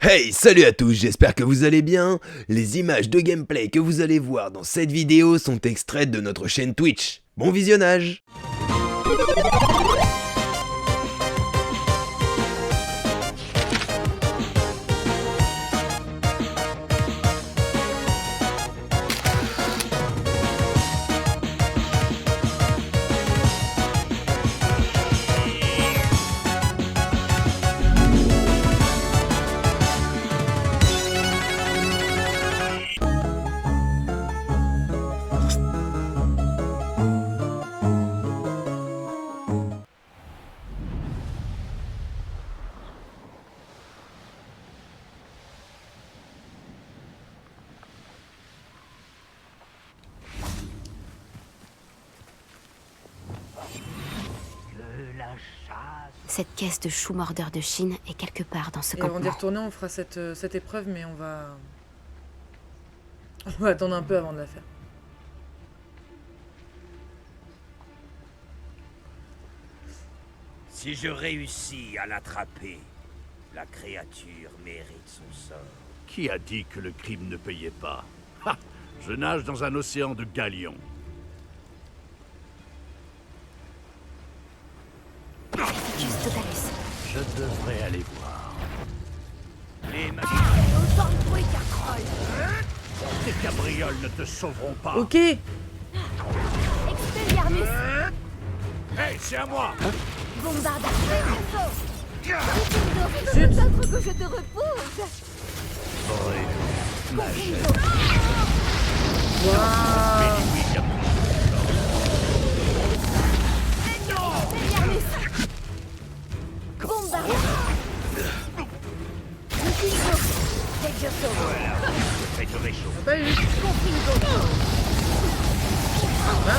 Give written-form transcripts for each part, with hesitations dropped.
Hey, salut à tous, j'espère que vous allez bien. Les images de gameplay que vous allez voir dans cette vidéo sont extraites de notre chaîne Twitch. Bon visionnage! Cette caisse de chou mordeur de Chine est quelque part dans ce Et avant d'y campement. retourner, on fera cette épreuve, mais on va attendre un peu avant de la faire. Si je réussis à l'attraper, la créature mérite son sort. Qui a dit que le crime ne payait pas? Ha! Je nage dans un océan de galions. Juste Totalus. Je devrais aller voir. Les Autant de bruit qu'un Tes cabrioles ne te sauveront pas. Ok. Expelliarmus. Hey, c'est à moi! Bombarda. Zut. Peut-être que je te repousse. Waouh. Expelliarmus. Bombarda. Confringo. Dès que je sauve. je vais te réchauffer. Pas eu. Confringo.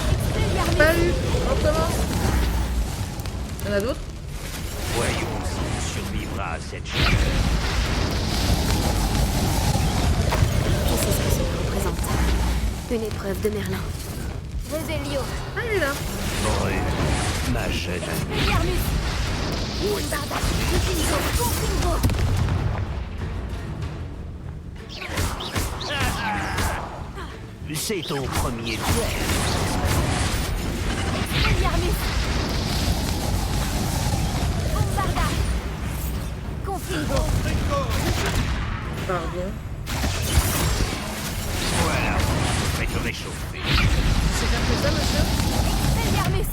Expelliarmus. Pas eu. On recommence. Il y en a d'autres? Voyons si tu survivras à cette chaleur. Je sais ce que cela représente. Une épreuve de Merlin. Revelio. Ah, il est là. Ma jeune amie. Expelliarmus. Bombarda. Confringo. Confringo. C'est ton premier duel. Expelliarmus. Bombarda. Confringo. Pardon. Voilà, je vais te réchauffer. C'est faire que ça, monsieur? Expelliarmus.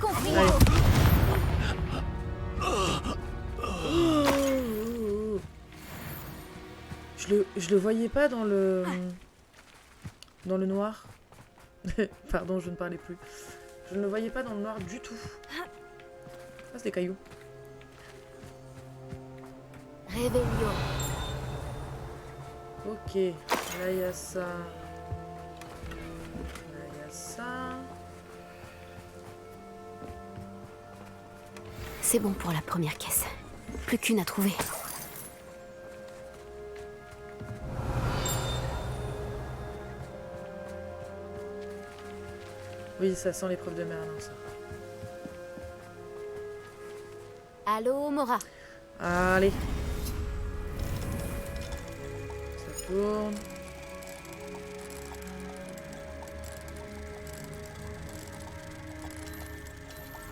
Confringo. Je le voyais pas dans le noir. Pardon, je ne parlais plus. Je ne le voyais pas dans le noir du tout. Ah, c'est des cailloux. Revelio. Ok, là il y a ça. Là il y a ça. C'est bon pour la première caisse. Plus qu'une à trouver. Oui, ça sent l'épreuve de Merlin, ça. Allô, Mora. Allez. Ça tourne.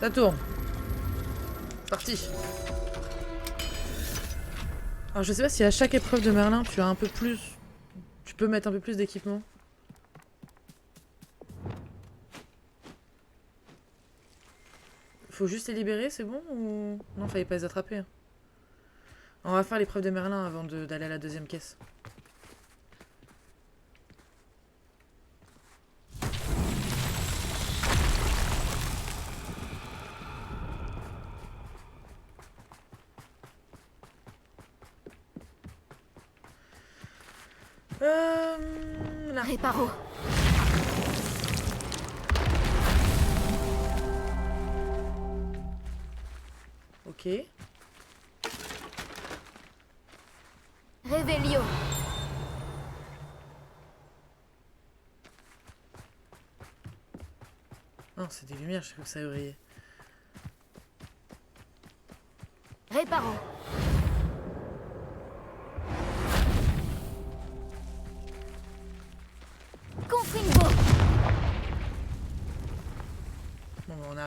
Ça tourne. Parti. Alors je sais pas si à chaque épreuve de Merlin tu as un peu plus. Tu peux mettre un peu plus d'équipement. Faut juste les libérer, c'est bon ou. Non, fallait pas les attraper. Hein. On va faire l'épreuve de Merlin avant d'aller à la deuxième caisse. La Réparo. Ok. Revelio. Non, c'est des lumières, je sais que ça brillait. Réparons.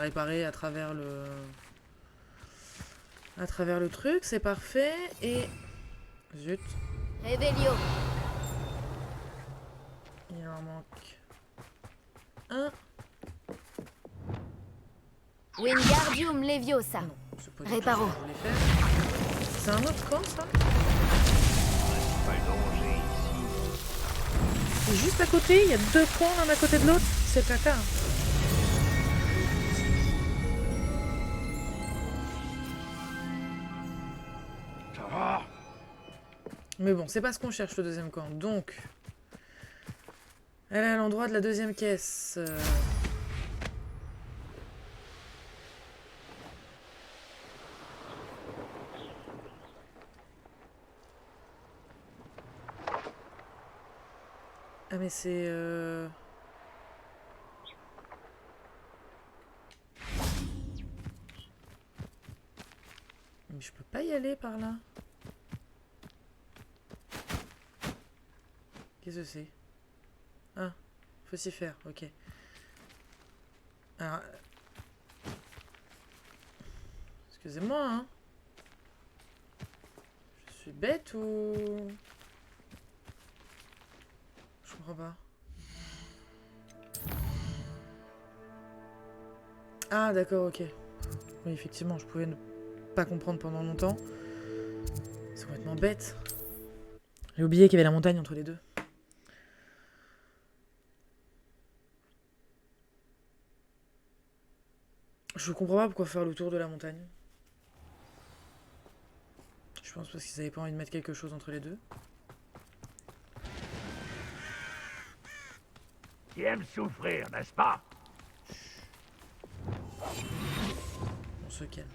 réparer à travers le... truc, c'est parfait. Et... Zut. Revelio. Il en manque un. Wingardium Leviosa. Non, c'est pas du tout Réparo. ce que je voulais faire. C'est un autre camp, ça? Pas le danger ici. Et juste à côté, il y a 2 camps l'un à côté de l'autre. C'est caca. Mais bon, c'est pas ce qu'on cherche le deuxième camp. Donc, elle est à l'endroit de la deuxième caisse. Ah mais c'est... Mais je peux pas y aller par là. Qu'est-ce que c'est? Ah, faut s'y faire, ok. Alors... Excusez-moi, hein. Je suis bête ou... Je comprends pas. Ah, d'accord, ok. Oui, effectivement, je pouvais ne pas comprendre pendant longtemps. C'est complètement bête. J'ai oublié qu'il y avait la montagne entre les deux. Je comprends pas pourquoi faire le tour de la montagne. Je pense parce qu'ils avaient pas envie de mettre quelque chose entre les deux. Tu aimes souffrir, n'est-ce pas? On se calme.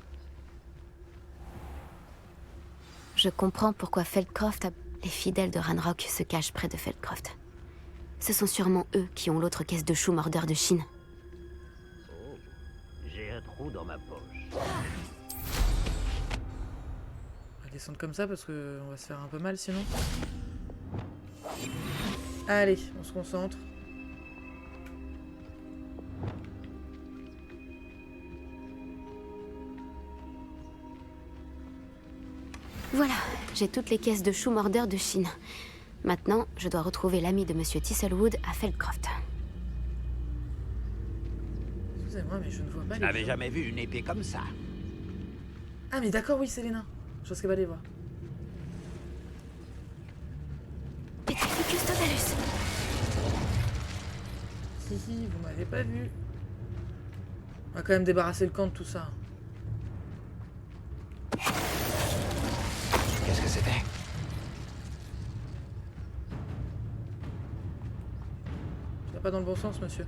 Je comprends pourquoi Feldcroft les fidèles de Ranrock se cachent près de Feldcroft. Ce sont sûrement eux qui ont l'autre caisse de choux mordeur de Chine. Oh, j'ai un trou dans ma poche. On va descendre comme ça parce que on va se faire un peu mal sinon. Allez, on se concentre. Voilà, j'ai toutes les caisses de choux mordeur de Chine. Maintenant, je dois retrouver l'ami de Monsieur Thistlewood à Feldcroft. Excusez-moi, mais je ne vois pas Je les n'avais gens. jamais vu une épée comme ça. Ah mais d'accord, oui, c'est les nains. Je risque pas de les voir. Petrificus totalus. Hihi, vous m'avez pas vu. On va quand même débarrasser le camp de tout ça. Qu'est-ce que c'était? Tu vas pas dans le bon sens, monsieur.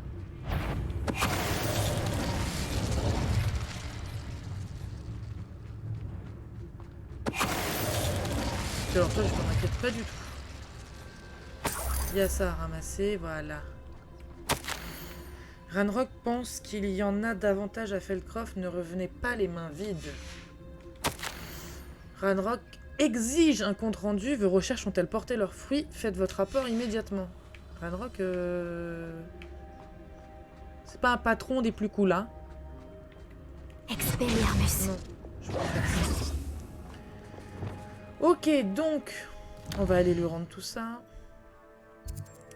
Alors toi, je m'en inquiète pas du tout. Il y a ça à ramasser, voilà. Ranrock pense qu'il y en a davantage à Feldcroft, ne revenez pas les mains vides. Ranrock exige un compte-rendu, vos recherches ont-elles porté leurs fruits? Faites votre rapport immédiatement. Ranrock, c'est pas un patron des plus cool, hein? Expelliarmus. Non, je peux pas faire ça. Ok, donc, on va aller lui rendre tout ça.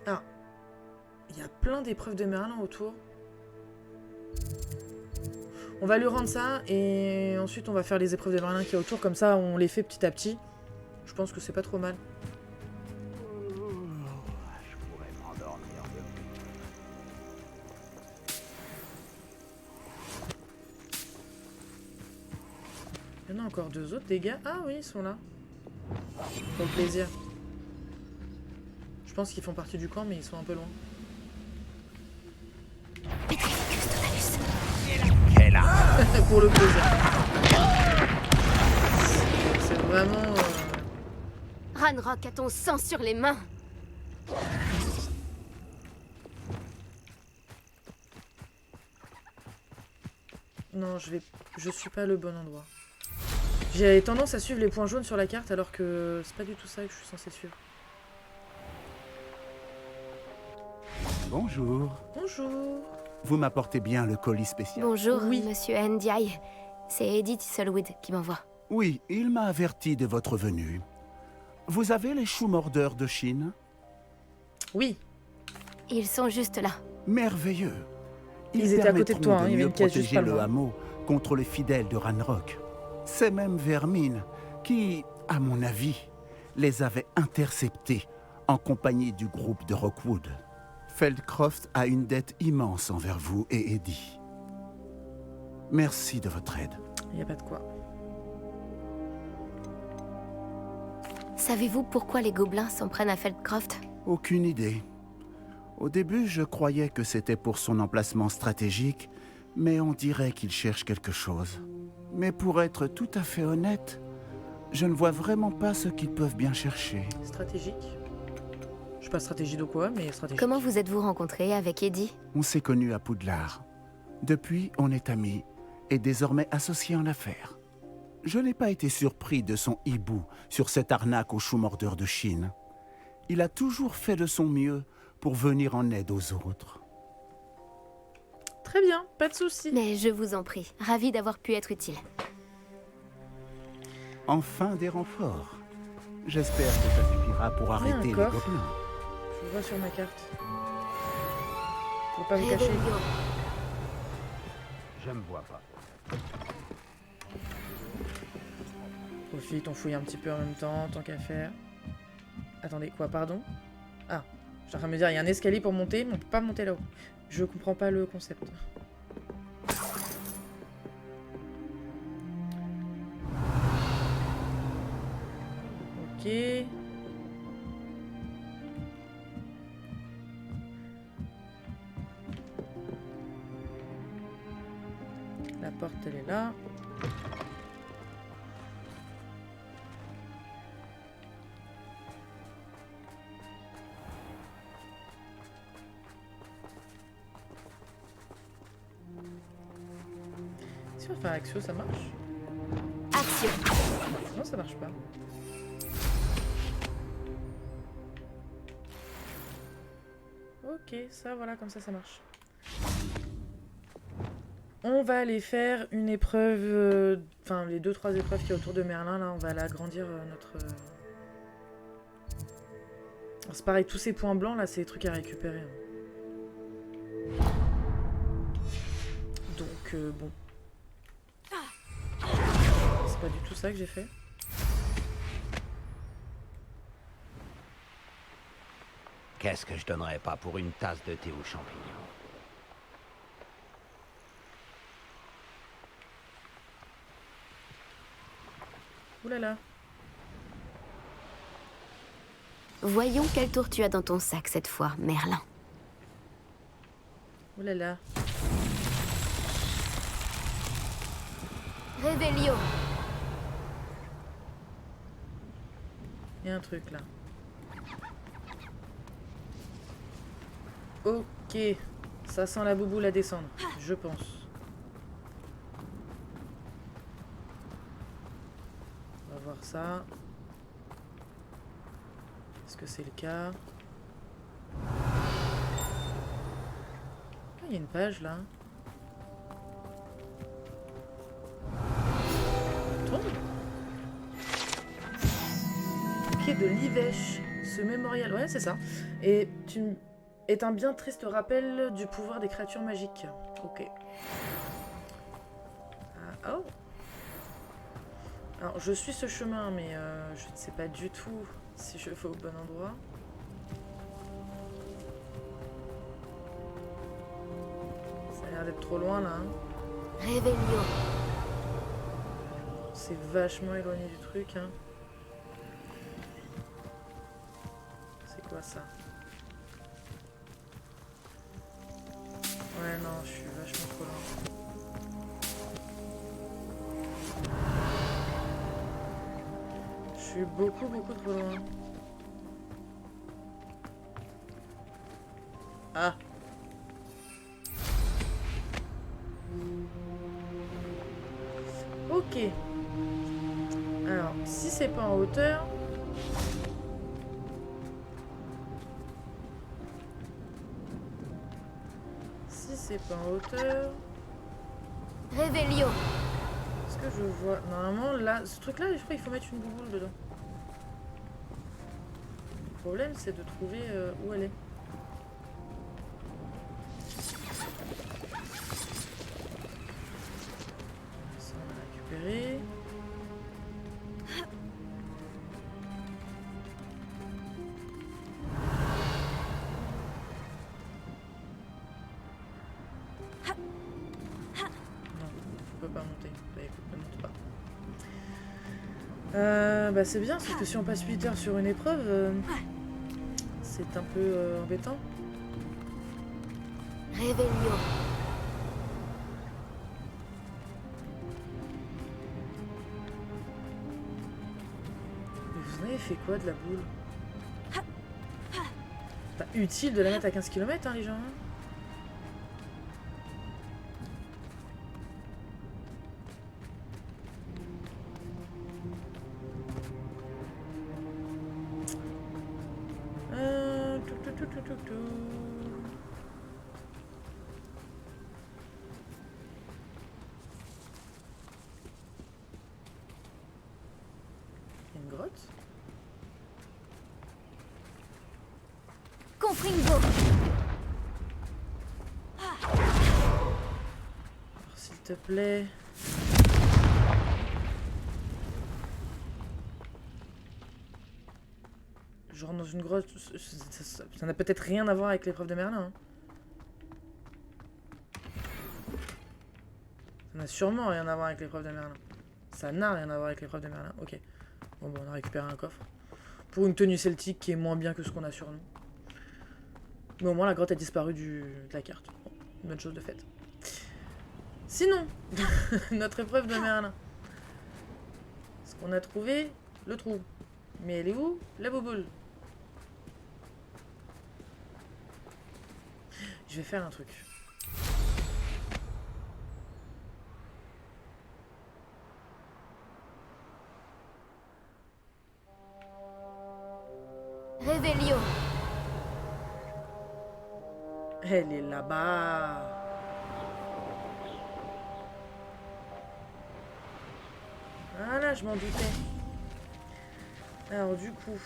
Ah, il y a plein d'épreuves de Merlin autour. On va lui rendre ça et ensuite on va faire les épreuves de Merlin qui y a autour. Comme ça, on les fait petit à petit. Je pense que c'est pas trop mal. Je pourrais m'endormir debout. Il y en a encore 2 autres, des gars. Ah oui, ils sont là. Pour le plaisir. Je pense qu'ils font partie du camp, mais ils sont un peu loin. Petrificus totalus. Quelle arme! Pour le plaisir. C'est vraiment... Ranrock a ton sang sur les mains. Non, je suis pas le bon endroit. J'ai tendance à suivre les points jaunes sur la carte alors que c'est pas du tout ça que je suis censé suivre. Bonjour. Bonjour. vous m'apportez bien le colis spécial. Bonjour, Oui. monsieur Ndiaye. C'est Eddie Tisselwood qui m'envoie. Oui, il m'a averti de votre venue. Vous avez les choux mordeurs de Chine? Oui, Ils sont juste là. Merveilleux. Ils étaient à côté de permettront toi, hein, il y avait mieux une pièce juste protéger pas le loin. hameau contre les fidèles de Ranrock. Ces mêmes vermines qui, à mon avis, les avaient interceptés en compagnie du groupe de Rockwood. Feldcroft a une dette immense envers vous et Eddie. Merci de votre aide. il n'y a pas de quoi. Savez-vous pourquoi les gobelins s'en prennent à Feldcroft? Aucune idée. Au début, je croyais que c'était pour son emplacement stratégique, mais on dirait qu'il cherche quelque chose. Mais pour être tout à fait honnête, je ne vois vraiment pas ce qu'ils peuvent bien chercher. Stratégique. Je sais pas stratégie de quoi, mais stratégique. Comment vous êtes-vous rencontrés avec Eddie? On s'est connus à Poudlard. Depuis, on est amis et désormais associés en affaires. Je n'ai pas été surpris de son hibou sur cette arnaque aux choux mordeurs de Chine. Il a toujours fait de son mieux pour venir en aide aux autres. Très bien, pas de soucis. Mais je vous en prie, ravi d'avoir pu être utile. Enfin des renforts. J'espère que ça suffira pour arrêter les coffre. gobelins. Je le vois sur ma carte. Faut pas vous cacher. Réveillon. Je me vois pas. Profite, on fouille un petit peu en même temps, tant qu'à faire. Attendez, quoi, pardon? Ah, je suis en train de me dire, il y a un escalier pour monter, mais on peut pas monter là-haut. Je comprends pas le concept. Ok. La porte, elle est là. Si on fait un Axio, ça marche? Action. Non, ça marche pas. Ok, ça, voilà, comme ça marche. On va aller faire une épreuve, enfin les 2-3 épreuves qu'il y a autour de Merlin, là, on va aller agrandir notre... C'est pareil, tous ces points blancs, là, c'est des trucs à récupérer. Hein. Donc, bon. C'est pas du tout ça que j'ai fait. Qu'est-ce que je donnerais pas pour une tasse de thé aux champignons? Ouh là là. Voyons quel tour tu as dans ton sac cette fois, Merlin. Ouh là là. Réveillon. Il y a un truc là. Ok. Ça sent la bouboule à descendre, je pense. On va voir ça. Est-ce que c'est le cas? Ah, il y a une page là. Tombe. Quai de Livèche, ce mémorial, ouais c'est ça. Et tu est un bien triste rappel du pouvoir des créatures magiques. Ok. Ah, oh. Alors je suis ce chemin, mais je ne sais pas du tout si je vais au bon endroit. Ça a l'air d'être trop loin là. Hein. Réveillon. C'est vachement éloigné du truc. Hein. C'est quoi ça? Ouais, non, je suis vachement trop loin. Je suis beaucoup trop loin. Ah! Ok. Alors, si c'est pas en hauteur... c'est pas en hauteur. Réveillon. Est-ce que je vois... Normalement, là, ce truc-là, je crois qu'il faut mettre une bouboule dedans. Le problème, c'est de trouver où elle est. Ça, on a récupéré. Pas monter. Bah écoute, ne monte pas. Bah c'est bien, parce que si on passe 8 heures sur une épreuve, c'est un peu embêtant. Réveillon. Mais vous en avez fait quoi de la boule? C'est pas utile de la mettre à 15 km, hein, les gens. Il y a une grotte. Confringo. Alors, s'il te plaît. Genre dans une grotte, ça n'a peut-être rien à voir avec l'épreuve de Merlin. Hein. Ça n'a sûrement rien à voir avec l'épreuve de Merlin. Ça n'a rien à voir avec l'épreuve de Merlin. Ok. Bon, bah, on a récupéré un coffre. Pour une tenue celtique qui est moins bien que ce qu'on a sur nous. Mais au moins la grotte a disparu de la carte. Bon, une bonne chose de faite. Sinon, notre épreuve de Merlin. Ce qu'on a trouvé, le trou. Mais elle est où? La bouboule. Je vais faire un truc. Réveillon. Elle est là-bas. Voilà, je m'en doutais. Alors du coup...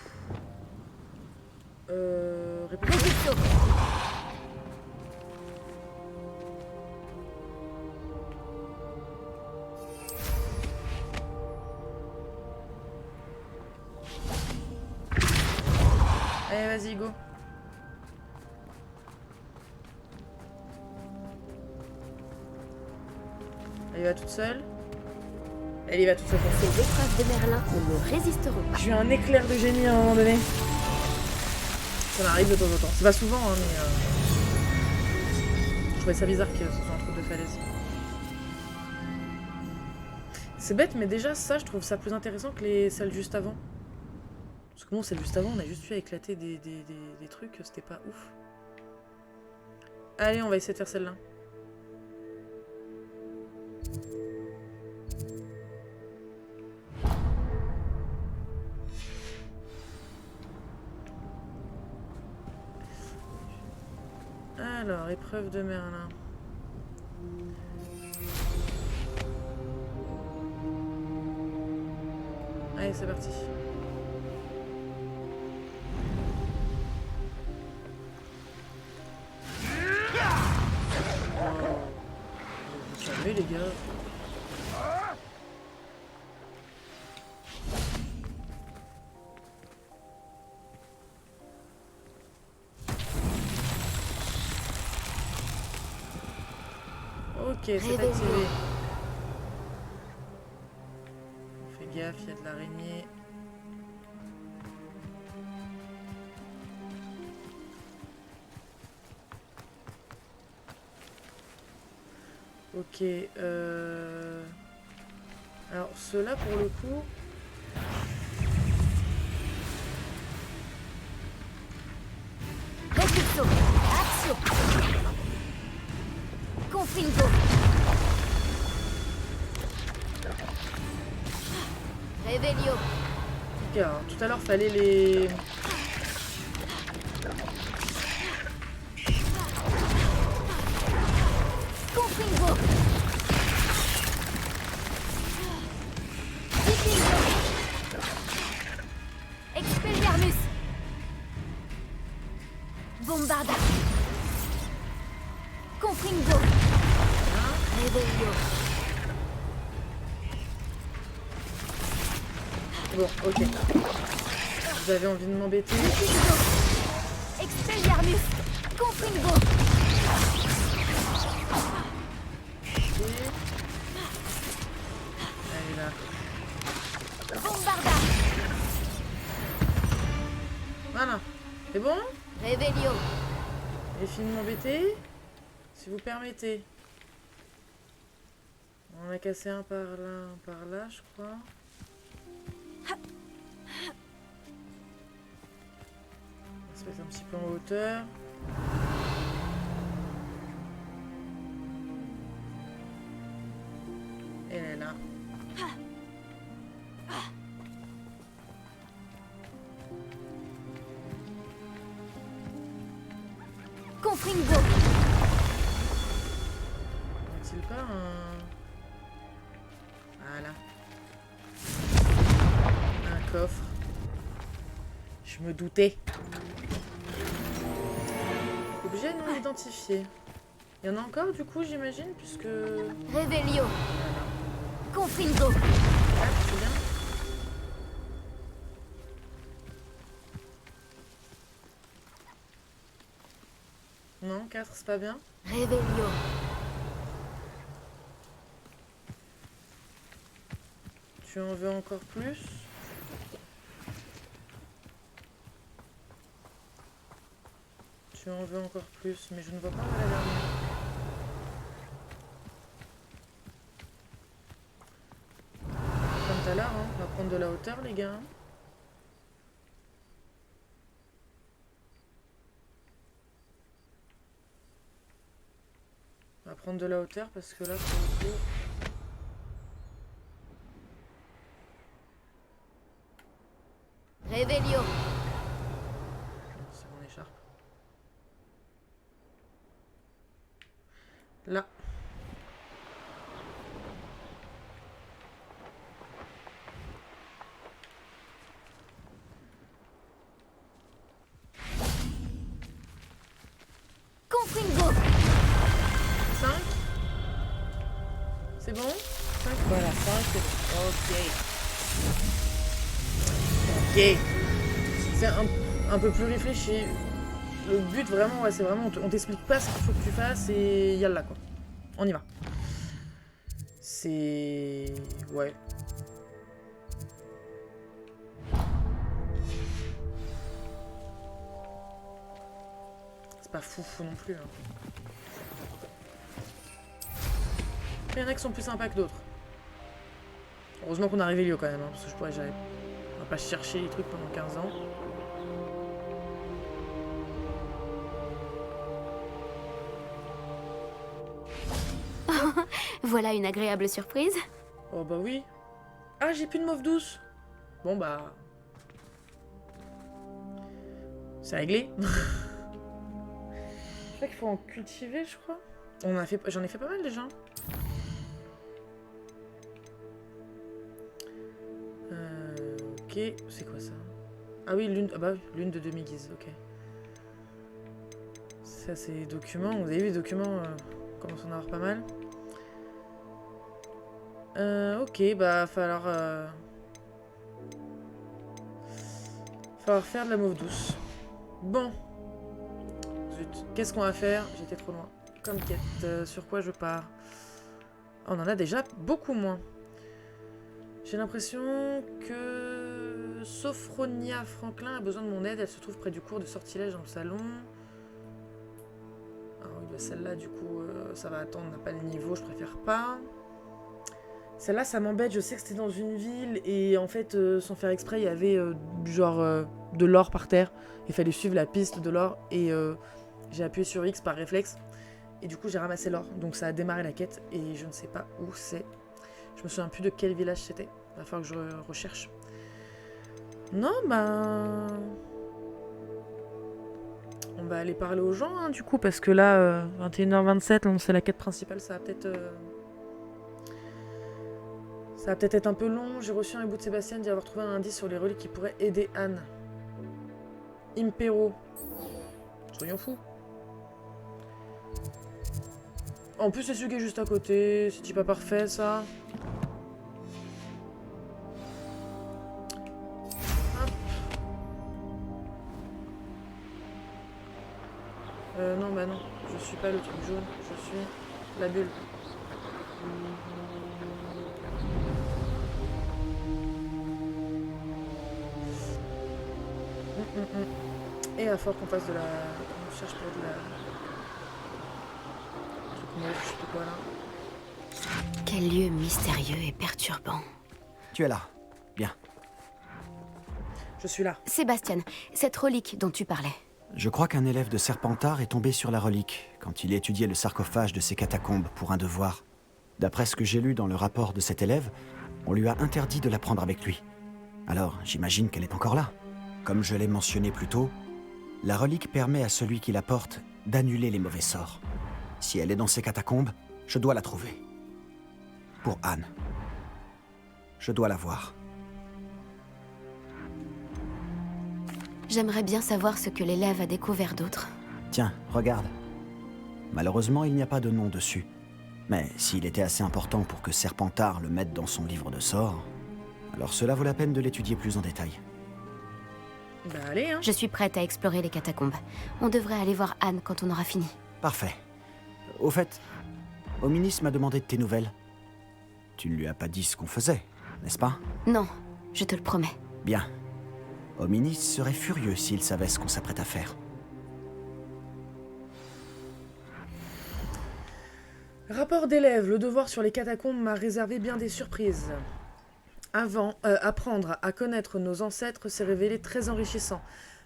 répétez. Réveillon. Allez, vas-y, go. Elle y va toute seule. Elle y va toute seule. Ces épreuves de Merlin ne me résisteront pas. J'ai eu un éclair de génie à un moment donné. Ça m'arrive de temps en temps. C'est pas souvent, hein, mais... Je trouvais ça bizarre que ce soit un truc de falaise. C'est bête, mais déjà, ça, je trouve ça plus intéressant que les celles juste avant. Parce que bon, celle juste avant, on a juste vu éclater des trucs, c'était pas ouf. Allez, on va essayer de faire celle-là. Alors, épreuve de Merlin. Allez, c'est parti. Vous savez, les gars. Ok, c'est activé. On fait gaffe, il y a de l'araignée. Ok, alors ceux-là pour le coup... Réflexion. Action. Confringo. Réveillon. Ok, alors, tout à l'heure fallait les... Confringo. Vikingo. Expelliarmus. Bombarda. Confringo. Revelio. Bon, ok. Vous avez envie de m'embêter? Vikingo. Expelliarmus. Confringo. Allez là. Bombarda. Voilà. C'est bon? Revelio. Et fini de m'embêter? Si vous permettez. On a cassé un par là, je crois. On va se mettre un petit peu en hauteur. Et elle est là. Confringo. N'a-t-il pas un... Voilà. Un coffre. Je me doutais. Objet non identifié. Il y en a encore du coup j'imagine puisque... Revelio. Voilà. Confringo. Ah, c'est bien. Non, 4 c'est pas bien. Revelio. Tu en veux encore plus? Tu en veux encore plus, mais je ne vois pas où est la dernière. Comme tout à l'heure, hein, on va prendre de la hauteur les gars. On va prendre de la hauteur parce que là pour le coup... Revelio. C'est mon écharpe. Là. Confringo. 5. C'est bon? 5. Voilà, 5 c'est bon. Ok. Ok. C'est un peu plus réfléchi. Le but vraiment, ouais, c'est vraiment, on t'explique pas ce qu'il faut que tu fasses et yalla quoi. On y va. C'est... Ouais. C'est pas fou non plus. Hein. Il y en a qui sont plus sympas que d'autres. Heureusement qu'on a Revelio quand même, hein, parce que je pourrais jamais... On va pas chercher les trucs pendant 15 ans. Voilà une agréable surprise. Oh bah oui. Ah, j'ai plus de mauve douce. Bon bah... C'est réglé. Je crois qu'il faut en cultiver, je crois. J'en ai fait pas mal déjà. Ok, c'est quoi ça? Ah oui, lune... Ah bah oui, lune de demi-guise, ok. Ça c'est les documents. Vous avez vu les documents, on commence à en avoir pas mal. Ok, bah falloir faire de la mauve douce. Bon. Zut, qu'est-ce qu'on va faire? J'étais trop loin. Comme quête, sur quoi je pars? On en a déjà beaucoup moins. J'ai l'impression que Sophronia Franklin a besoin de mon aide. Elle se trouve près du cours de sortilège dans le salon. Ah oui, bah celle-là, du coup, ça va attendre. On n'a pas le niveau, je préfère pas. Celle-là, ça m'embête. Je sais que c'était dans une ville et en fait, sans faire exprès, il y avait genre de l'or par terre. Il fallait suivre la piste de l'or et j'ai appuyé sur X par réflexe. Et du coup, j'ai ramassé l'or. Donc ça a démarré la quête et je ne sais pas où c'est. Je me souviens plus de quel village c'était. Il va falloir que je recherche. Non, bah... On va aller parler aux gens, hein, du coup, parce que là, 21h27, on sait la quête principale, ça va peut-être... Ça va peut-être être un peu long. J'ai reçu un bout de Sébastien d'y avoir trouvé un indice sur les reliques qui pourraient aider Anne. Impero. Soyons fous. En plus, c'est celui qui est juste à côté. C'est pas parfait, ça. Hop. Non, bah non. Je suis pas le truc jaune. Je suis la bulle. Et à fort qu'on fasse de la... On cherche pour de la... truc neuf, je sais plus quoi là. Quel lieu mystérieux et perturbant. Tu es là. Bien. Je suis là. Sébastien, cette relique dont tu parlais. Je crois qu'un élève de Serpentard est tombé sur la relique quand il étudiait le sarcophage de ces catacombes pour un devoir. D'après ce que j'ai lu dans le rapport de cet élève, on lui a interdit de la prendre avec lui. Alors, j'imagine qu'elle est encore là. Comme je l'ai mentionné plus tôt, la relique permet à celui qui la porte d'annuler les mauvais sorts. Si elle est dans ces catacombes, je dois la trouver. Pour Anne. Je dois la voir. J'aimerais bien savoir ce que l'élève a découvert d'autre. Tiens, regarde. Malheureusement, il n'y a pas de nom dessus. Mais s'il était assez important pour que Serpentard le mette dans son livre de sorts, alors cela vaut la peine de l'étudier plus en détail. Bah allez, hein. Je suis prête à explorer les catacombes. On devrait aller voir Anne quand on aura fini. Parfait. Au fait, Hominis m'a demandé de tes nouvelles. Tu ne lui as pas dit ce qu'on faisait, n'est-ce pas? Non, je te le promets. Bien. Hominis serait furieux s'il savait ce qu'on s'apprête à faire. Rapport d'élève, le devoir sur les catacombes m'a réservé bien des surprises. Apprendre à connaître nos ancêtres s'est révélé très enrichissant.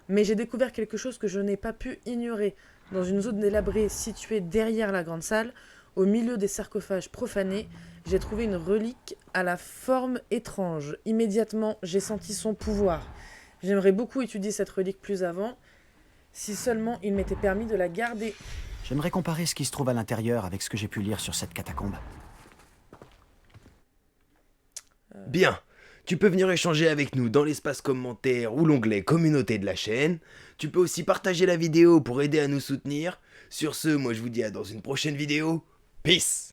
Mais j'ai découvert quelque chose que je n'ai pas pu ignorer. Dans une zone délabrée située derrière la grande salle, au milieu des sarcophages profanés, j'ai trouvé une relique à la forme étrange. Immédiatement, j'ai senti son pouvoir. J'aimerais beaucoup étudier cette relique plus avant, si seulement il m'était permis de la garder. J'aimerais comparer ce qui se trouve à l'intérieur avec ce que j'ai pu lire sur cette catacombe. Bien, tu peux venir échanger avec nous dans l'espace commentaire ou l'onglet communauté de la chaîne. Tu peux aussi partager la vidéo pour aider à nous soutenir. Sur ce, moi je vous dis à dans une prochaine vidéo. Peace!